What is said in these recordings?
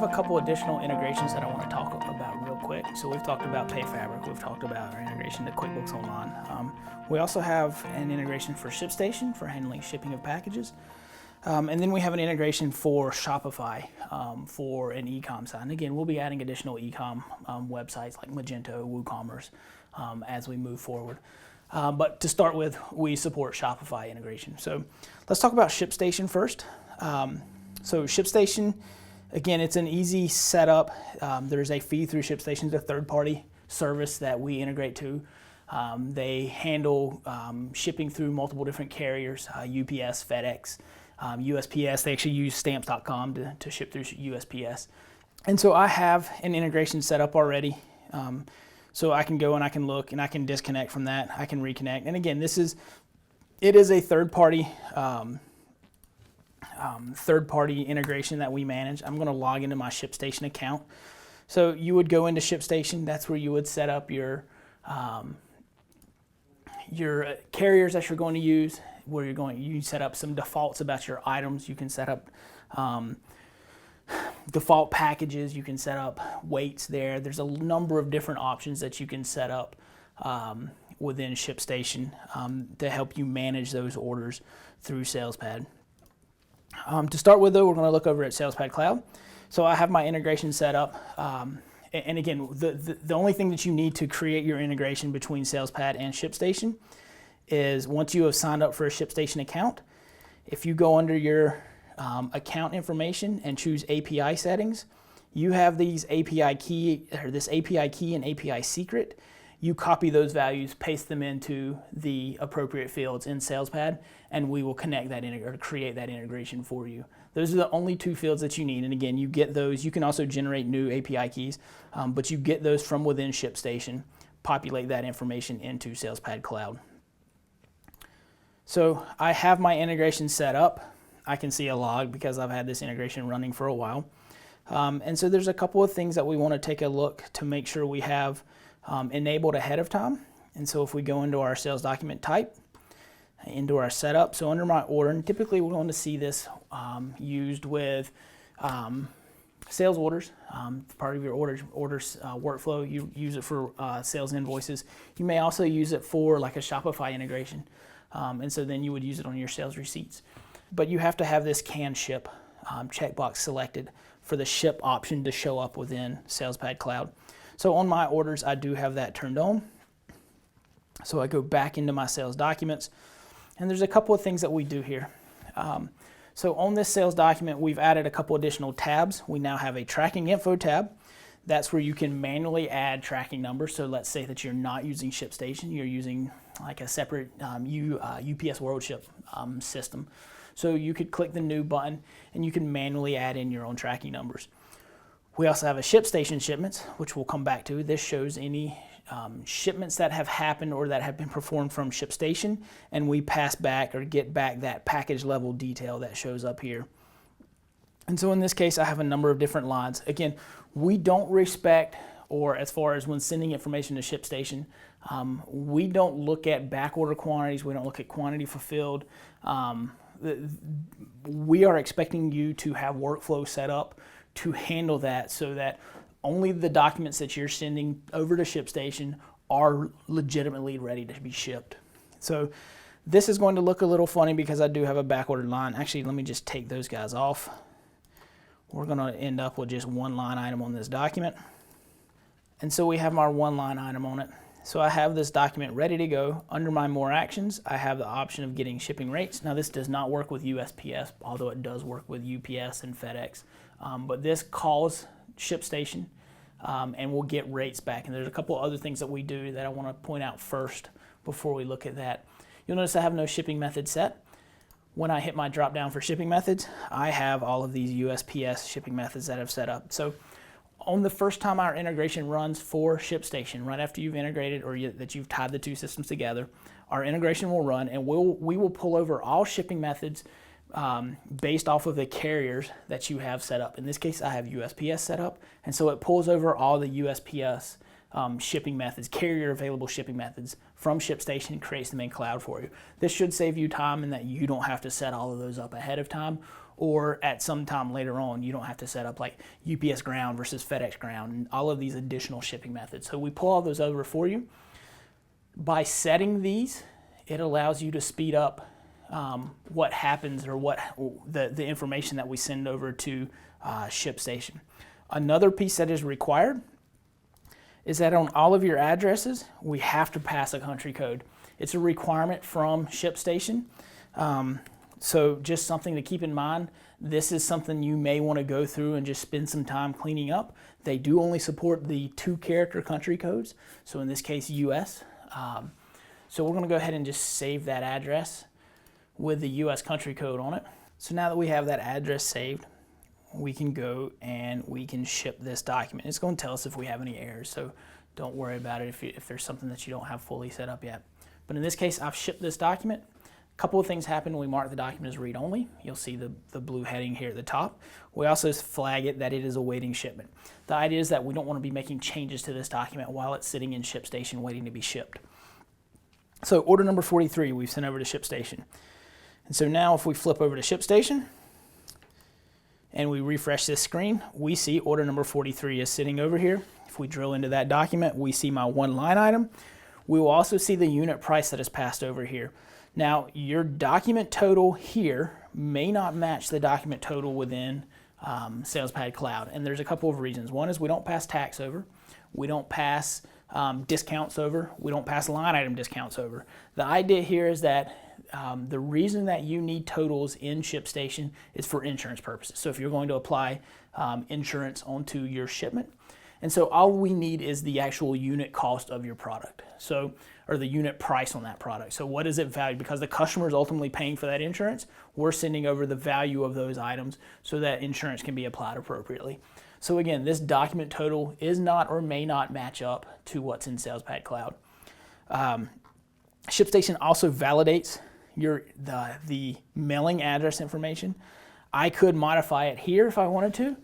have a couple additional integrations that I want to talk about real quick. So we've talked about PayFabric, we've talked about our integration to QuickBooks Online. We also have an integration for ShipStation for handling shipping of packages. And then we have an integration for Shopify for an e-com site. And again, we'll be adding additional e-com websites like Magento, WooCommerce as we move forward. But to start with, we support Shopify integration. So let's talk about ShipStation first. So ShipStation, again, it's an easy setup. There's a fee through ShipStation, it's a third-party service that we integrate to. They handle shipping through multiple different carriers, UPS, FedEx, USPS. They actually use stamps.com to ship through USPS. And so I have an integration set up already. So I can go and I can look and I can disconnect from that. I can reconnect. And again, it is a third-party integration that we manage. I'm going to log into my ShipStation account. So you would go into ShipStation. That's where you would set up your carriers that you're going to use. Where you set up some defaults about your items. You can set up default packages. You can set up weights there. There's a number of different options that you can set up within ShipStation to help you manage those orders through SalesPad. To start with, though, we're going to look over at SalesPad Cloud. So I have my integration set up. And again, the only thing that you need to create your integration between SalesPad and ShipStation is once you have signed up for a ShipStation account, if you go under your account information and choose API settings, you have these API key, or this API key and API secret. You copy those values, paste them into the appropriate fields in SalesPad, and we will connect that or create that integration for you. Those are the only two fields that you need. And again, you get those. You can also generate new API keys, but you get those from within ShipStation. Populate that information into SalesPad Cloud. So I have my integration set up. I can see a log because I've had this integration running for a while. And so there's a couple of things that we want to take a look to make sure we have enabled ahead of time. And so if we go into our sales document type, into our setup, so under my order, and typically we're going to see this used with sales orders. Part of your orders workflow, you use it for sales invoices. You may also use it for like a Shopify integration. And so then you would use it on your sales receipts. But you have to have this can ship checkbox selected for the ship option to show up within SalesPad Cloud. So on my orders, I do have that turned on. So I go back into my sales documents, and there's a couple of things that we do here. So on this sales document, we've added a couple additional tabs. We now have a tracking info tab. That's where you can manually add tracking numbers. So let's say that you're not using ShipStation, you're using like a separate UPS WorldShip system. So you could click the new button and you can manually add in your own tracking numbers. We also have a ShipStation shipments, which we'll come back to. This shows any shipments that have happened or that have been performed from ShipStation, and we pass back or get back that package level detail that shows up here. And so in this case, I have a number of different lines. Again, we don't respect, or as far as when sending information to ShipStation, we don't look at back order quantities, we don't look at quantity fulfilled. We are expecting you to have workflow set up to handle that so that only the documents that you're sending over to ShipStation are legitimately ready to be shipped. So this is going to look a little funny because I do have a backordered line. Actually, let me just take those guys off. We're going to end up with just one line item on this document. And so we have our one line item on it. So I have this document ready to go. Under my More Actions, I have the option of getting shipping rates. Now this does not work with USPS, although it does work with UPS and FedEx. But this calls ShipStation and we'll get rates back. And there's a couple other things that we do that I want to point out first before we look at that. You'll notice I have no shipping method set. When I hit my drop down for shipping methods, I have all of these USPS shipping methods that I've set up. So on the first time our integration runs for ShipStation, right after you've integrated or that you've tied the two systems together, our integration will run and we will pull over all shipping methods based off of the carriers that you have set up. In this case, I have USPS set up, and so it pulls over all the USPS shipping methods, carrier available shipping methods from ShipStation and creates them in Cloud for you. This should save you time in that you don't have to set all of those up ahead of time, or at some time later on, you don't have to set up like UPS Ground versus FedEx Ground and all of these additional shipping methods. So we pull all those over for you. By setting these, it allows you to speed up what happens, or what the information that we send over to ShipStation. Another piece that is required is that on all of your addresses, we have to pass a country code. It's a requirement from ShipStation. So just something to keep in mind. This is something you may want to go through and just spend some time cleaning up. They do only support the 2-character country codes. So in this case, US. So we're going to go ahead and just save that address with the US country code on it. So now that we have that address saved, we can go and we can ship this document. It's going to tell us if we have any errors, so don't worry about it if there's something that you don't have fully set up yet. But in this case, I've shipped this document. A couple of things happen when we mark the document as read-only. You'll see the blue heading here at the top. We also flag it that it is awaiting shipment. The idea is that we don't want to be making changes to this document while it's sitting in ShipStation waiting to be shipped. So order number 43 we've sent over to ShipStation. And so now if we flip over to ShipStation and we refresh this screen, we see order number 43 is sitting over here. If we drill into that document, we see my one line item. We will also see the unit price that is passed over here. Now, your document total here may not match the document total within SalesPad Cloud, and there's a couple of reasons. One is we don't pass tax over. We don't pass discounts over. We don't pass line item discounts over. The idea here is that the reason that you need totals in ShipStation is for insurance purposes. So if you're going to apply insurance onto your shipment, and so all we need is the actual unit cost of your product, so, or the unit price on that product. So what is it valued? Because the customer is ultimately paying for that insurance, we're sending over the value of those items so that insurance can be applied appropriately. So again, this document total is not or may not match up to what's in SalesPad Cloud. ShipStation also validates the mailing address information. I could modify it here if I wanted to.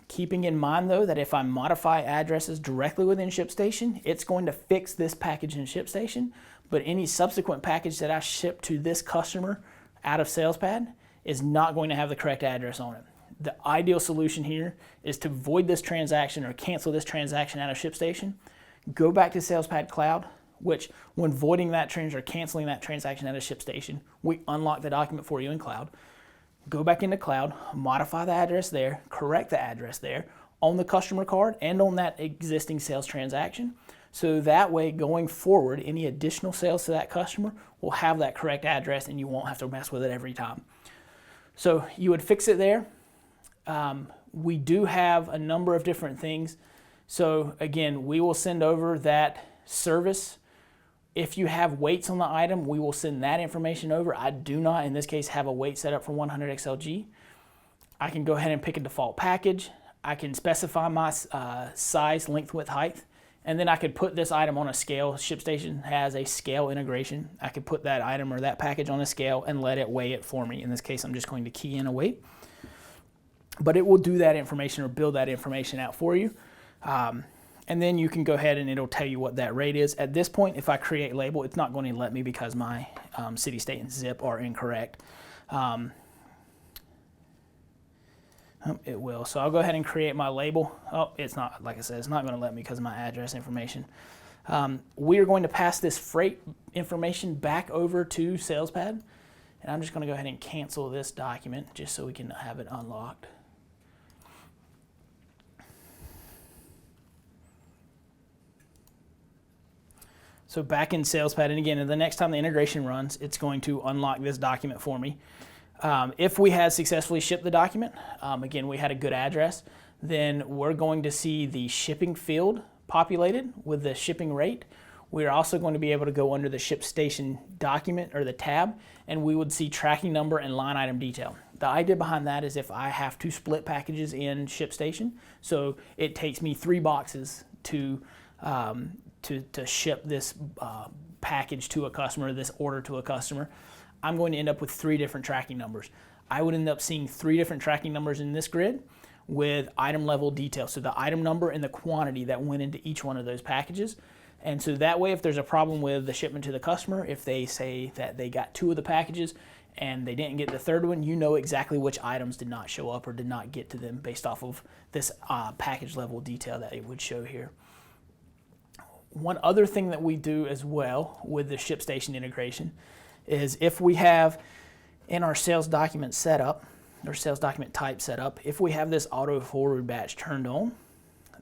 Keeping in mind though that if I modify addresses directly within ShipStation, it's going to fix this package in ShipStation, but any subsequent package that I ship to this customer out of SalesPad is not going to have the correct address on it. The ideal solution here is to void this transaction or cancel this transaction out of ShipStation, go back to SalesPad Cloud, which when voiding that or canceling that transaction out of ShipStation, we unlock the document for you in Cloud. Go back into Cloud, modify the address there, correct the address there on the customer card and on that existing sales transaction. So that way, going forward, any additional sales to that customer will have that correct address and you won't have to mess with it every time. So you would fix it there. We do have a number of different things. So again, we will send over that service. If you have weights on the item, we will send that information over. I do not, in this case, have a weight set up for 100 XLG. I can go ahead and pick a default package. I can specify my size, length, width, height, and then I could put this item on a scale. ShipStation has a scale integration. I could put that item or that package on a scale and let it weigh it for me. In this case, I'm just going to key in a weight. But it will do that information or build that information out for you. And then you can go ahead and it'll tell you what that rate is. At this point, if I create label, it's not going to let me because my city, state, and zip are incorrect. It will. So I'll go ahead and create my label. Oh, it's not, like I said, it's not going to let me because of my address information. We are going to pass this freight information back over to SalesPad. And I'm just going to go ahead and cancel this document just so we can have it unlocked. So back in SalesPad, and again, the next time the integration runs, it's going to unlock this document for me. If we had successfully shipped the document, again, we had a good address, then we're going to see the shipping field populated with the shipping rate. We're also going to be able to go under the ShipStation document or the tab, and we would see tracking number and line item detail. The idea behind that is if I have to split packages in ShipStation, so it takes me 3 boxes to ship this package to a customer, this order to a customer, I'm going to end up with 3 different tracking numbers. I would end up seeing 3 different tracking numbers in this grid with item level detail. So the item number and the quantity that went into each one of those packages. And so that way, if there's a problem with the shipment to the customer, if they say that they got 2 of the packages and they didn't get the 3rd one, you know exactly which items did not show up or did not get to them based off of this package level detail that it would show here. One other thing that we do as well with the ShipStation integration is if we have in our sales document setup, or sales document type setup, if we have this auto forward batch turned on,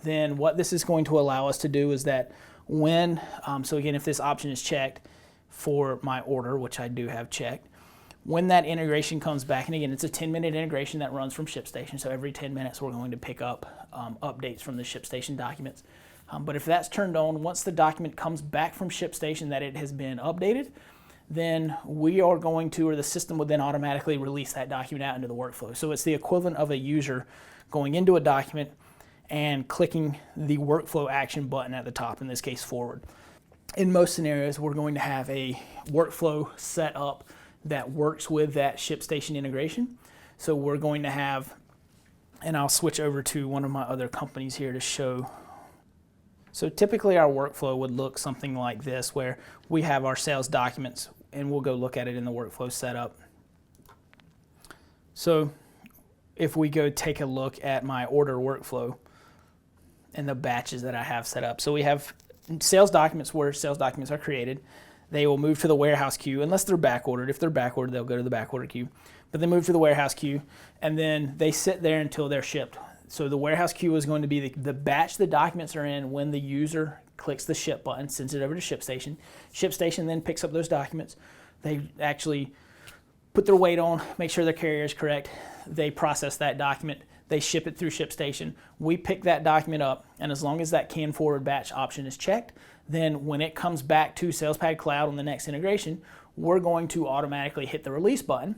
then what this is going to allow us to do is that when, so again, if this option is checked for my order, which I do have checked, when that integration comes back, and again, it's a 10-minute integration that runs from ShipStation, so every 10 minutes we're going to pick up updates from the ShipStation documents. But if that's turned on, once the document comes back from ShipStation that it has been updated, then we are going to, or the system would then automatically release that document out into the workflow. So it's the equivalent of a user going into a document and clicking the workflow action button at the top, in this case forward. In most scenarios, we're going to have a workflow set up that works with that ShipStation integration. So we're going to have, and I'll switch over to one of my other companies here to show. So typically our workflow would look something like this, where we have our sales documents, and we'll go look at it in the workflow setup. So if we go take a look at my order workflow and the batches that I have set up. So we have sales documents where sales documents are created. They will move to the warehouse queue unless they're back ordered. If they're back ordered, they'll go to the back order queue. But they move to the warehouse queue, and then they sit there until they're shipped. So the warehouse queue is going to be the batch the documents are in when the user clicks the ship button, sends it over to ShipStation. ShipStation then picks up those documents. They actually put their weight on, make sure their carrier is correct. They process that document. They ship it through ShipStation. We pick that document up, and as long as that can forward batch option is checked, then when it comes back to SalesPad Cloud on the next integration, we're going to automatically hit the release button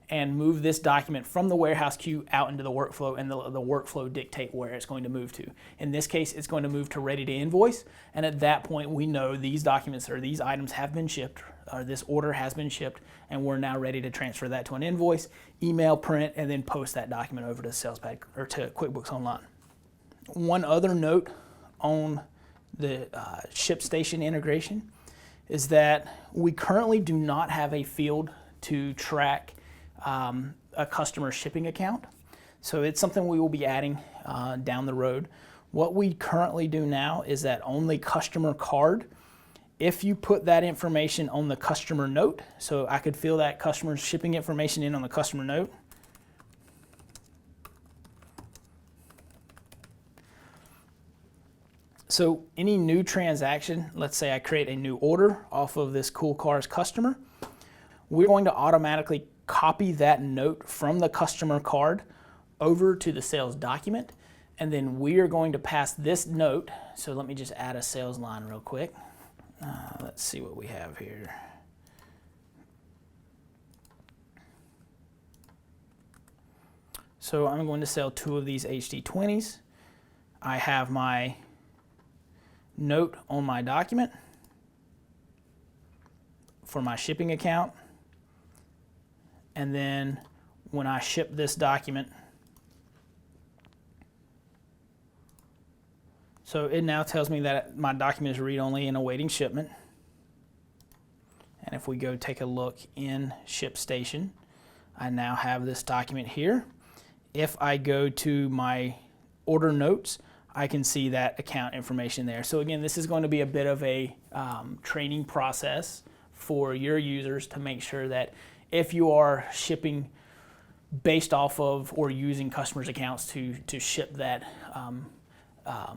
and move this document from the warehouse queue out into the workflow, and the workflow dictate where it's going to move to. In this case, it's going to move to ready to invoice, and at that point we know these documents or these items have been shipped, or this order has been shipped, and we're now ready to transfer that to an invoice, email, print, and then post that document over to SalesPad or to QuickBooks Online. One other note on the ShipStation integration is that we currently do not have a field to track a customer's shipping account. So it's something we will be adding down the road. What we currently do now is that on the customer card, if you put that information on the customer note, so I could fill that customer's shipping information in on the customer note. So any new transaction, let's say I create a new order off of this Cool Cars customer, we're going to automatically copy that note from the customer card over to the sales document, and then we are going to pass this note. So let me just add a sales line real quick. Let's see what we have here. So I'm going to sell 2 of these HD20s. I have my note on my document for my shipping account, and then when I ship this document, so it now tells me that my document is read-only and awaiting shipment. And if we go take a look in ShipStation, I now have this document here. If I go to my order notes, I can see that account information there. So again, this is going to be a bit of a training process for your users to make sure that if you are shipping based off of or using customers' accounts to ship that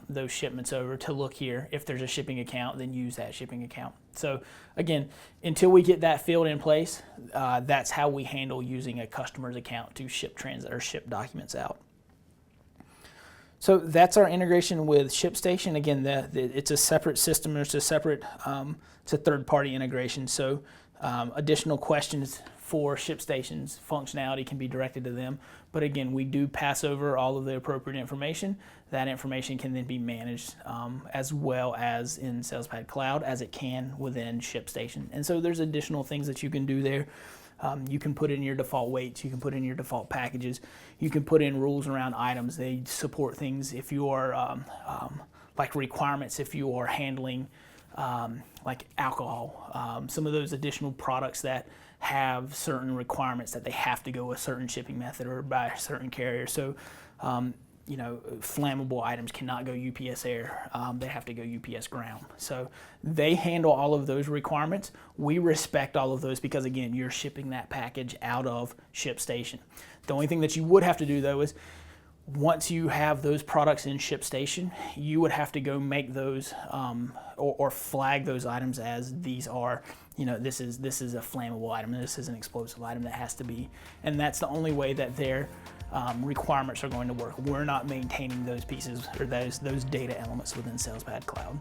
those shipments over, to look here. If there's a shipping account, then use that shipping account. So again, until we get that field in place, that's how we handle using a customer's account to ship ship documents out. So that's our integration with ShipStation. Again, it's a separate system. It's a separate, it's a third-party integration. So additional questions for ShipStation's functionality can be directed to them. But again, we do pass over all of the appropriate information. That information can then be managed as well as in SalesPad Cloud as it can within ShipStation. And so there's additional things that you can do there. You can put in your default weights, you can put in your default packages, you can put in rules around items. They support things if you are like requirements, if you are handling like alcohol, some of those additional products that have certain requirements that they have to go a certain shipping method or by a certain carrier. So, you know, flammable items cannot go UPS air, they have to go UPS ground. So they handle all of those requirements. We respect all of those because, again, you're shipping that package out of ShipStation. The only thing that you would have to do, though, is once you have those products in ShipStation, you would have to go make those or flag those items as these are, you know, this is a flammable item, this is an explosive item that has to be, and that's the only way that their requirements are going to work. We're not maintaining those pieces or those data elements within SalesPad Cloud.